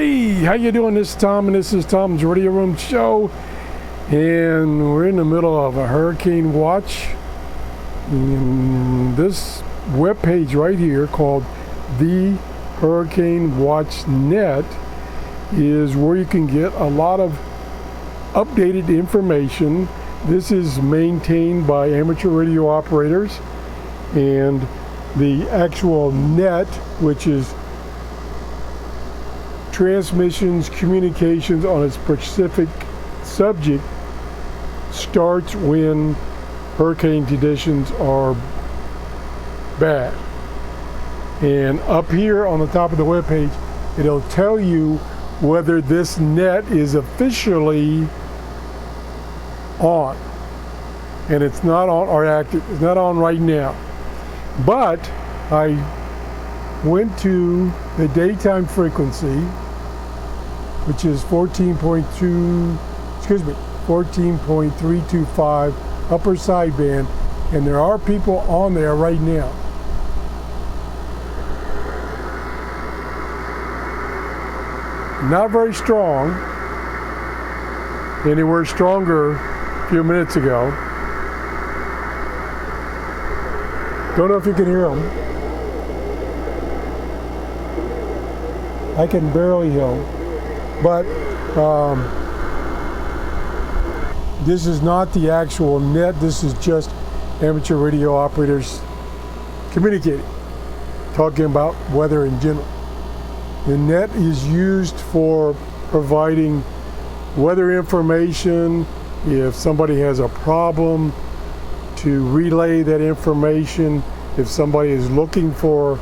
Hey, how you doing? This is Tom, and this is Tom's Radio Room Show. And we're in the middle of a hurricane watch. And this webpage right here called The Hurricane Watch Net is where you can get a lot of updated information. This is maintained by amateur radio operators, and the actual net, which is transmissions, communications on a specific subject, starts when hurricane conditions are bad. And up here on the top of the webpage, it'll tell you whether this net is officially on. And it's not on or active. It's not on right now. But I went to the daytime frequency, which is 14.325 upper sideband, and there are people on there right now. Not very strong, anywhere stronger a few minutes ago. Don't know if you can hear them. I can barely hear them. But this is not the actual net. This is just amateur radio operators communicating, talking about weather in general. The net is used for providing weather information. If somebody has a problem, to relay that information. If somebody is looking for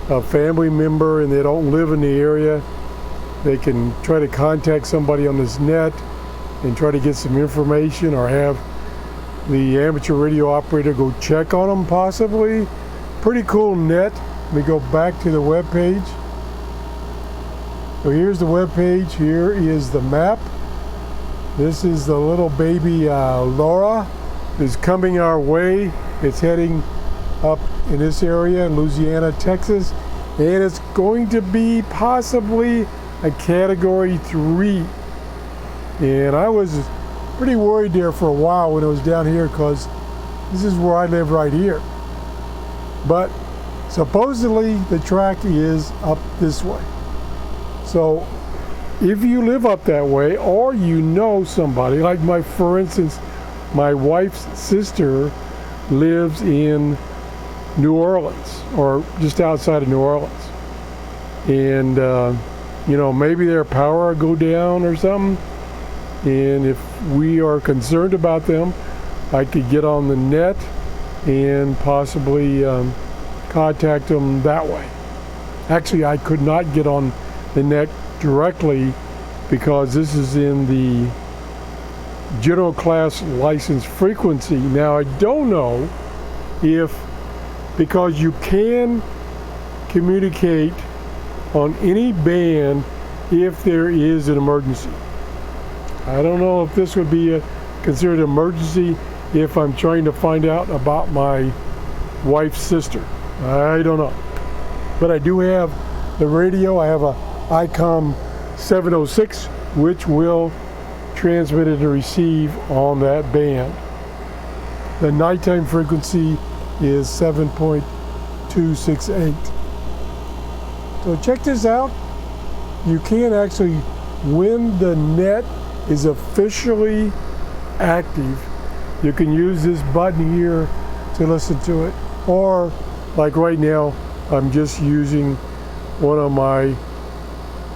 a family member and they don't live in the area, they can try to contact somebody on this net and try to get some information, or have the amateur radio operator go check on them possibly. Pretty cool net. Let me go back to the web page. So here's the web page. Here is the map. This is the little baby Laura is coming our way. It's heading up in this area in Louisiana, Texas, and it's going to be possibly a Category 3. And I was pretty worried there for a while when it was down here, because this is where I live right here. But supposedly the track is up this way. So if you live up that way, or you know somebody, like for instance, my wife's sister lives in New Orleans, or just outside of New Orleans. And maybe their power will go down or something. And if we are concerned about them, I could get on the net and possibly contact them that way. Actually, I could not get on the net directly, because this is in the general class license frequency. Now, I don't know if, because you can communicate on any band if there is an emergency. I don't know if this would be considered an emergency if I'm trying to find out about my wife's sister. I don't know. But I do have the radio. I have a ICOM 706, which will transmit and receive on that band. The nighttime frequency is 7.268. So check this out. You can actually, when the net is officially active, you can use this button here to listen to it. Or like right now, I'm just using one of my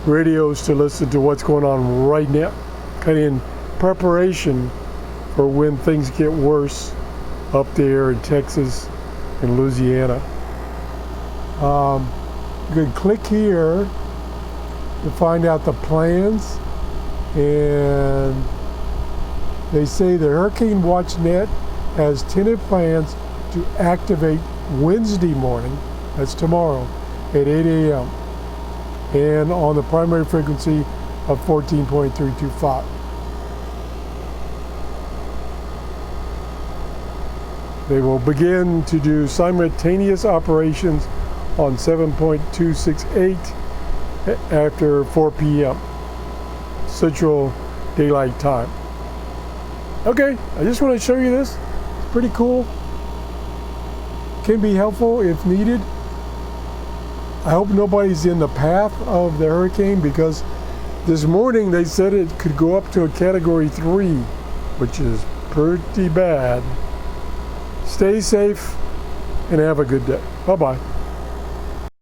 radios to listen to what's going on right now, kind of in preparation for when things get worse up there in Texas and Louisiana. You can click here to find out the plans, and they say the Hurricane Watch Net has tentative plans to activate Wednesday morning, that's tomorrow, at 8 a.m. and on the primary frequency of 14.325. They will begin to do simultaneous operations on 7.268 after 4 p.m. Central Daylight Time. Okay, I just want to show you this. It's pretty cool. Can be helpful if needed. I hope nobody's in the path of the hurricane, because this morning they said it could go up to a Category 3, which is pretty bad. Stay safe and have a good day. Bye-bye.